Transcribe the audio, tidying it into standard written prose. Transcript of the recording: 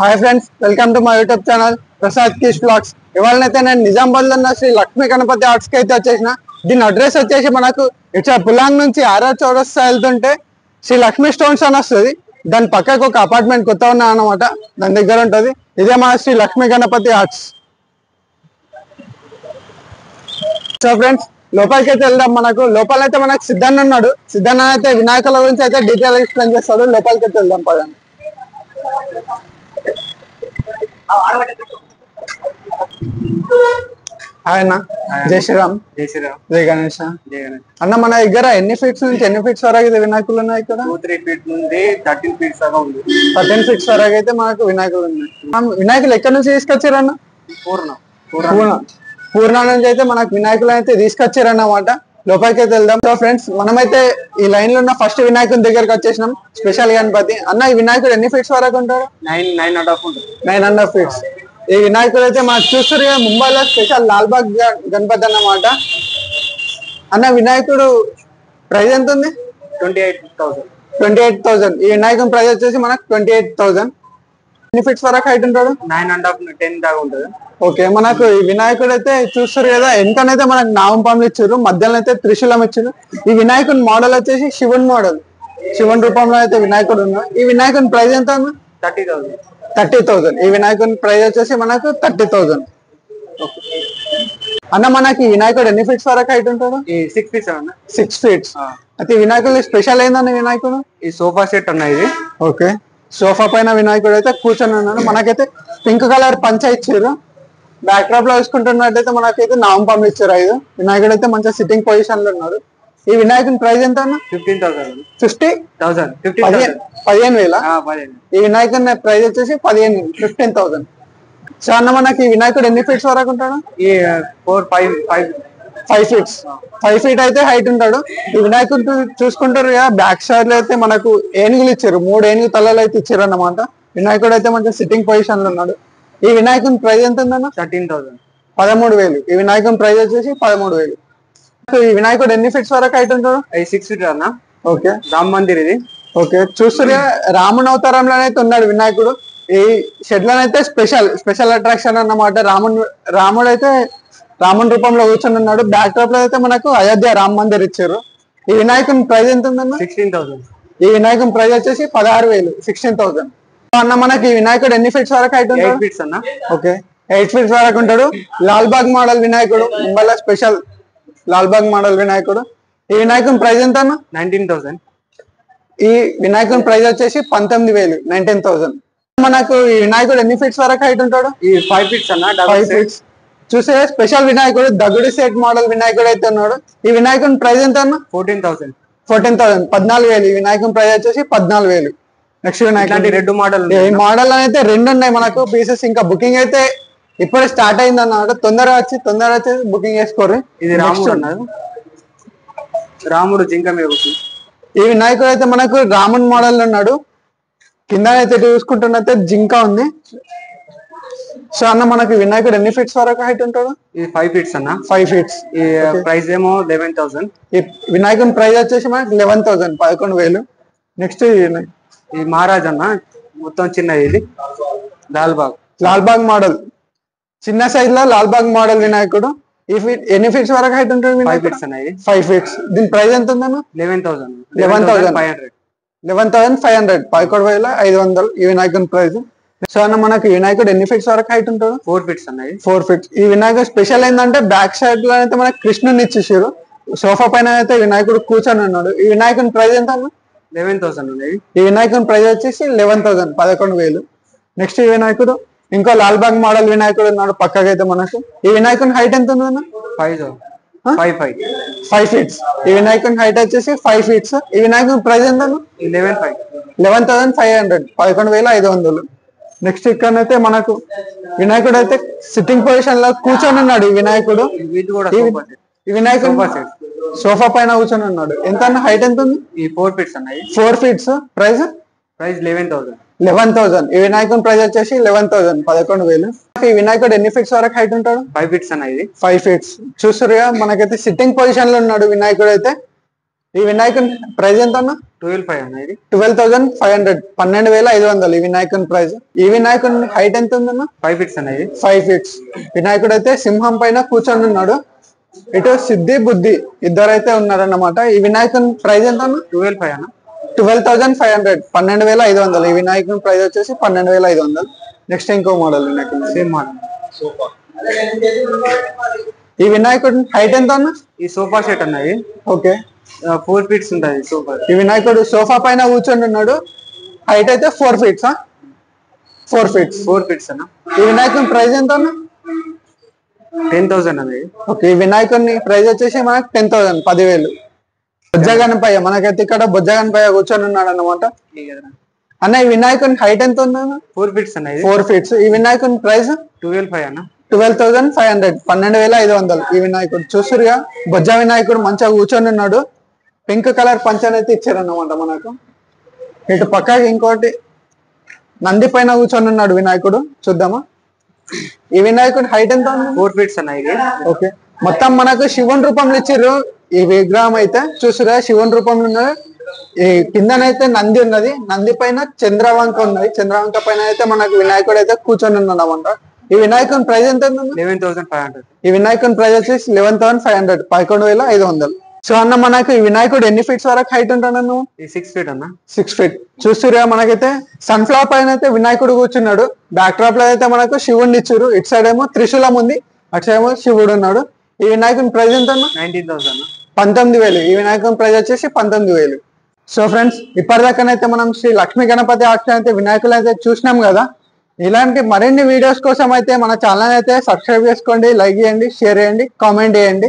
Hi friends, welcome to my YouTube channel Prasad Kish blogs. ఇవాళనైతే నేను నిజామాబాద్ లో ఉన్న శ్రీ లక్ష్మీ గణపతి ఆర్ట్స్ కి అయితే వచ్చేసిన. దీని అడ్రస్ వచ్చేసి మనకు ఇట్లా పులాంగ్ నుంచి ఆర్ఆర్ చౌరస్తా వెళ్తుంటే శ్రీ లక్ష్మీ స్టోన్స్ అని వస్తుంది. దాని పక్కకు ఒక అపార్ట్మెంట్ కొత్త ఉన్నా అనమాట, దాని దగ్గర ఉంటది. ఇదే మన Shri Lakshmi Ganapati arts. So friends, లోపలికి అయితే వెళ్దాం. లోపలైతే మనకు సిద్ధన్న ఉన్నాడు. సిద్ధన్న అయితే వినాయకుల గురించి అయితే డీటెయిల్ ఎక్స్ప్లెయిన్ చేస్తాడు. లోపలికి అయితే వెళ్దాం పదండి. హాయ్ అన్న, జై శ్రీరామ్. జై శ్రీరామ్. జై గణేష్. జై గణేష్. అన్న, మన దగ్గర ఎన్ని ఫీట్స్ నుంచి ఎన్ని ఫీట్స్ వరకు అయితే వినాయకులు ఉన్నాయి? ఇక్కడ 2-3 ఫీట్ నుండి 13 ఫీట్స్ దాకా ఉంది. 13 ఫీట్స్ వరకు అయితే మనకు వినాయకులు ఉన్నాయి. వినాయకులు ఎక్కడి నుంచి తీసుకొచ్చారు అన్న? పూర్ణ నుంచి అయితే మనకు వినాయకులు అయితే తీసుకొచ్చారు అన్నమాట. లోపలికి అయితే వెళ్దాం. సో ఫ్రెండ్స్, మనమైతే ఈ లైన్ లో ఉన్న ఫస్ట్ వినాయకుని దగ్గరకు వచ్చేసినాం, స్పెషల్ గణపతి. అన్న, ఈ వినాయకుడు ఎన్ని ఫీట్స్ వరకు ఉంటారు? 9.5 ఫీట్స్. ఈ వినాయకుడు అయితే మనకు చూస్తారు కదా, ముంబైలో స్పెషల్ లాల్బాగ్ గణపతి అన్నమాట. అన్న, వినాయకుడు ప్రైస్ ఎంత ఉంది? 28,000. ఈ వినాయకుని ప్రైస్ వచ్చేసి మనకు 28,000. ఎన్ని ఫీట్స్ వరకు హైట్ ఉంటాడు? 9.5 10 దాకా ఉంటుంది. ఓకే, మనకు ఈ వినాయకుడు అయితే చూస్తారు కదా, వెనకనైతే మనకు నామం పాములు ఇచ్చారు, మధ్యలో అయితే త్రిశూలం ఇచ్చారు. ఈ వినాయకుని మోడల్ వచ్చేసి శివుని మోడల్, శివుని రూపంలో అయితే వినాయకుడు ఉన్నాడు. ఈ వినాయకుని ప్రైస్ ఎంత అన్న? 30,000. ఈ వినాయకుని ప్రైస్ వచ్చేసి మనకు 30,000. అన్న, మనకి ఈ వినాయకుడు ఎన్ని ఫీట్స్ వరకు హైట్ ఉంటాడు? 6 ఫీట్స్ అన్న. 6 ఫీట్స్. అయితే ఈ వినాయకుడు స్పెషల్ ఏందన్న వినాయకుడు? ఈ సోఫా సెట్ అన్న ఇది. ఓకే, సోఫా పైన వినాయకుడు అయితే కూర్చొని ఉన్నాడు. మనకైతే పింక్ కలర్ పంచ ఇచ్చారు. బ్యాక్ డ్రాప్ లో వేసుకుంటున్నట్టయితే మనకైతే నామం పాములు ఇచ్చారు 5. వినాయకుడు అయితే మంచిగా సిట్టింగ్ పొజిషన్ లో ఉన్నాడు. ఈ వినాయకుని ప్రైస్ ఎంత అన్న? 15,000. 15,000. ఈ వినాయకుని ప్రైస్ వచ్చేసి 15,000. సో అన్న, మనకి ఈ వినాయకుడు ఎన్ని ఫీట్స్ వరకు ఉంటాడు? ఈ 5 ఫీట్స్. 5 ఫీట్ అయితే హైట్ ఉంటాడు. ఈ వినాయకుడు చూసుకుంటారు కదా, బ్యాక్ సైడ్ లో అయితే మనకు ఏనుగులు ఇచ్చారు, 3 ఏనుగు తలలు అయితే ఇచ్చారు అన్నమాట. వినాయకుడు అయితే మంచిగా సిట్టింగ్ పొజిషన్ లో ఉన్నాడు. ఈ వినాయకుని ప్రైస్ ఎంత ఉందన్న? 13,000. 13,000. ఈ వినాయకుని ప్రైస్ వచ్చేసి 13,000. ఈ వినాయకుడు ఎన్ని ఫీట్స్ వరకు హైట్ ఉంటాడు? 6 ఫీట్ అన్న. ఓకే, రామ్ మందిర్ ఇది. ఓకే, చూస్తారు రాముని అవతారంలోనైతే ఉన్నాడు వినాయకుడు. ఈ షెడ్ లోనైతే స్పెషల్ అట్రాక్షన్ అన్నమాట. రాముడు అయితే రాముని రూపంలో కూర్చొని ఉన్నాడు. బ్యాక్ డ్రాప్ లో అయితే మనకు అయోధ్య రామ్ మందిర్ ఇచ్చారు. ఈ వినాయకుని ప్రైస్ ఎంత ఉందన్న? 16,000. ఈ వినాయకుని ప్రైస్ వచ్చేసి 16,000. 16,000. అన్న, మనకి ఈ వినాయకుడు ఎన్ని ఫీట్స్ వరకు హైట్ ఉంటాడు? 8 ఫీట్స్ అన్న. ఓకే, 8 ఫీట్స్ వరకు ఉంటాడు. లాల్బాగ్ మోడల్ వినాయకుడు, ముంబైలో స్పెషల్ లాల్బాగ్ మోడల్ వినాయకుడు. ఈ వినాయకుని ప్రైస్ ఎంత అన్న? 19,000. ఈ వినాయకుని ప్రైస్ వచ్చేసి 19,000. 19,000. మనకు ఈ వినాయకుడు ఎన్ని ఫీట్స్ వరకు హైట్ ఉంటాడు? ఈ 5 ఫీట్స్ అన్న. 5 ఫీట్స్. చూసే స్పెషల్ వినాయకుడు, దగుడి సెట్ మోడల్ వినాయకుడు అయితే ఉన్నాడు. ఈ వినాయకుని ప్రైస్ ఎంత అన్న? 14,000. 14,000. ఈ వినాయకుని ప్రైస్ వచ్చేసి 14,000. నెక్స్ట్ వినాయకుడు రెడ్ మోడల్. ఈ మోడల్ అయితే 2 ఉన్నాయి మనకు పీసెస్. ఇంకా బుకింగ్ అయితే ఇప్పుడే స్టార్ట్ అయింది అన్నమాట. తొందరగా వచ్చి బుకింగ్ చేసుకోరు. ఇది రాముడు అన్నారు, రాముడు జింక మీద కూర్చుని. ఈ వినాయకుడు అయితే మనకు రాముని మోడల్ ఉన్నాడు. కింద అయితే చూసుకుంటున్నైతే జింక ఉంది. సో అన్న, మనకి వినాయకుడు ఎన్ని ఫీట్స్ వరకు హైట్ ఉంటాడు? ఇది 5 ఫీట్స్ అన్న. 5 ఫీట్స్. ఈ ప్రైస్ ఏమో 11,000. ఈ వినాయకుని ప్రైస్ వచ్చేసి మనకి 11,000. 11,000. నెక్స్ట్ ఈ మహారాజ్ అన్న, మొత్తం చిన్నది. ఇది లాల్బాగ్ మోడల్, చిన్న సైజ్ లో లాల్బాగ్ మోడల్ వినాయకుడు. ఈ ఫీట్ ఎన్ని ఫీట్స్ వరకు హైట్ ఉంటుంది? 5 ఫీట్స్ అన్న. 5 ఫీట్స్. దీని ప్రైస్ ఎంత ఉందన్న? 11,000. 11,500. 11,500. ఈ వినాయకుని ప్రైస్. సో అన్న, మనకి వినాయకుడు ఎన్ని ఫీట్స్ వరకు హైట్ ఉంటాడు? 4 ఫీట్స్ అన్న. 4 ఫీట్స్. ఈ వినాయకుడు స్పెషల్ ఏంటంటే బ్యాక్ సైడ్ లో అయితే మనకి కృష్ణుని ఇచ్చేసారు. సోఫా పైన అయితే వినాయకుడు కూర్చొని ఉన్నాడు. ఈ వినాయకుని ప్రైస్ ఎంత అన్న? 11,000. ఈ వినాయకుని ప్రైస్ వచ్చేసి 11,000. 11,000. నెక్స్ట్ ఈ వినాయకుడు ఇంకో లాల్బాగ్ మోడల్ వినాయకుడు ఉన్నాడు పక్కకైతే మనకు. ఈ వినాయకుని హైట్ ఎంత ఉందన్న? 5 ఫీట్స్. ఈ వినాయకుని హైట్ వచ్చేసి 5 ఫీట్స్. ఈ వినాయకుని ప్రైస్ ఎంత? 11,500. 11,500. నెక్స్ట్ ఇక్కడైతే మనకు వినాయకుడు అయితే సిట్టింగ్ పొజిషన్ లో కూర్చొని ఉన్నాడు. ఈ వినాయకుడు సోఫా పైన కూర్చొని ఉన్నాడు. ఎంత అన్న హైట్ ఎంత ఉంది? 4 ఫీట్స్ అన్న. 4 ఫీట్స్. ప్రైస్ 11,000. 11,000. ఈ వినాయకుని ప్రైస్ వచ్చేసి 11,000. 11,000. ఈ వినాయకుడు ఎన్ని ఫీట్స్ వరకు హైట్ ఉంటాడు? 5 ఫీట్స్ అన్న. ఇది 5 ఫీట్స్. చూస్తారుగా, మనకైతే సిట్టింగ్ పొజిషన్ లో ఉన్నాడు వినాయకుడు అయితే. ఈ వినాయకుని ప్రైస్ ఎంత అన్న? 12,500 అన్న ఇది. 12,500 12,500 ఈ వినాయకుని ప్రైస్. ఈ వినాయకుని హైట్ ఎంత ఉందన్న? 5 feet అన్న ఇది. 5 feet. వినాయకుడు అయితే సింహం పైన కూర్చొని ఉన్నాడు. ఇటు సిద్ధి బుద్ధి ఇద్దరైతే ఉన్నారన్నమాట. ఈ వినాయకుని ప్రైస్ ఎంత అన్న? 12,500 అన్న. 12,500 12,500 ఈ వినాయకుని ప్రైస్ వచ్చేసి 12,500. నెక్స్ట్ ఇంకో మోడల్ వినాయకుడు, సేమ్ మోడల్. ఈ వినాయకుడి హైట్ ఎంత అన్న? ఈ సోఫా సెట్ అన్న ఇది. ఓకే, 4 feet ఉంటుంది సోఫా. ఈ వినాయకుడు సోఫా పైన కూర్చొని ఉన్నాడు. హైట్ అయితే 4 feet. 4 feet. 4 feet అన్న. ఈ వినాయకుని ప్రైస్ ఎంత అన్న? 10,000 అన్న ఇది. ఓకే, ఈ వినాయకుని ప్రైస్ వచ్చేసి మనకి 10,000 10,000. బొజ్జగణపయ్య మనకైతే ఇక్కడ బొజ్జగణపయ్య కూర్చొని ఉన్నాడు అన్నమాట. అన్న ఈ వినాయకుని హైట్ ఎంత ఉందన్న? 4 feet అన్న ఇది. 4 feet. ఈ వినాయకుని ప్రైస్ 12,500 అన్న. 12,500 12,500 ఈ వినాయకుడు. చూస్తురుగా బొజ్జ వినాయకుడు మంచిగా కూర్చొని ఉన్నాడు. పింక్ కలర్ పంచని అయితే ఇచ్చారన్నమాట మనకు. ఇటు పక్కకి ఇంకోటి నంది పైన కూర్చొని ఉన్నాడు వినాయకుడు. చూద్దామా ఈ వినాయకుడి హైట్ ఎంత ఉంది? 4 feet అన్న ఇది. ఓకే, మొత్తం మనకు శివుని రూపంలో ఇచ్చిర్రు. ఈ విగ్రహం అయితే చూస్తురా శివుని రూపంలో ఉన్నది. ఈ కిందనైతే నంది ఉన్నది. నంది పైన చంద్రవంక ఉన్నది. చంద్రవంక పైన అయితే మనకు వినాయకుడు అయితే కూర్చొని ఉన్నాడు అన్నమాట. ఈ వినాయకుని ప్రైస్ ఎంత? 11,500. ఈ వినాయకుని ప్రైస్ వచ్చేసి 11,500 11,500. సో అన్న మనకు ఈ వినాయకుడు ఎన్ని ఫీట్స్ వరకు హైట్ ఉంటాడు? 6 feet అన్న. 6 feet. చూస్తురుగా మనకైతే సన్ఫ్లవర్ పైన అయితే వినాయకుడు కూర్చున్నాడు. బ్యాక్ డ్రాప్ లో అయితే మనకు శివుడిని ఇచ్చారు. ఇటు సైడ్ ఏమో త్రిశూలం ఉంది, అటు సైడ్ ఏమో శివుడు ఉన్నాడు. ఈ వినాయకుని ప్రైస్ ఎంత అన్న? 19,000 అన్న. 19,000. ఈ వినాయకుని ప్రైస్ వచ్చేసి 19,000. సో ఫ్రెండ్స్, ఇప్పటిదాకానైతే మనం శ్రీ లక్ష్మీ గణపతి ఆర్ట్స్ అయితే వినాయకులు అయితే చూసినాం కదా. ఇలాంటి మరిన్ని వీడియోస్ కోసం అయితే మన ఛానల్ అయితే సబ్స్క్రైబ్ చేసుకోండి, లైక్ చేయండి, షేర్ చేయండి, కామెంట్ చేయండి.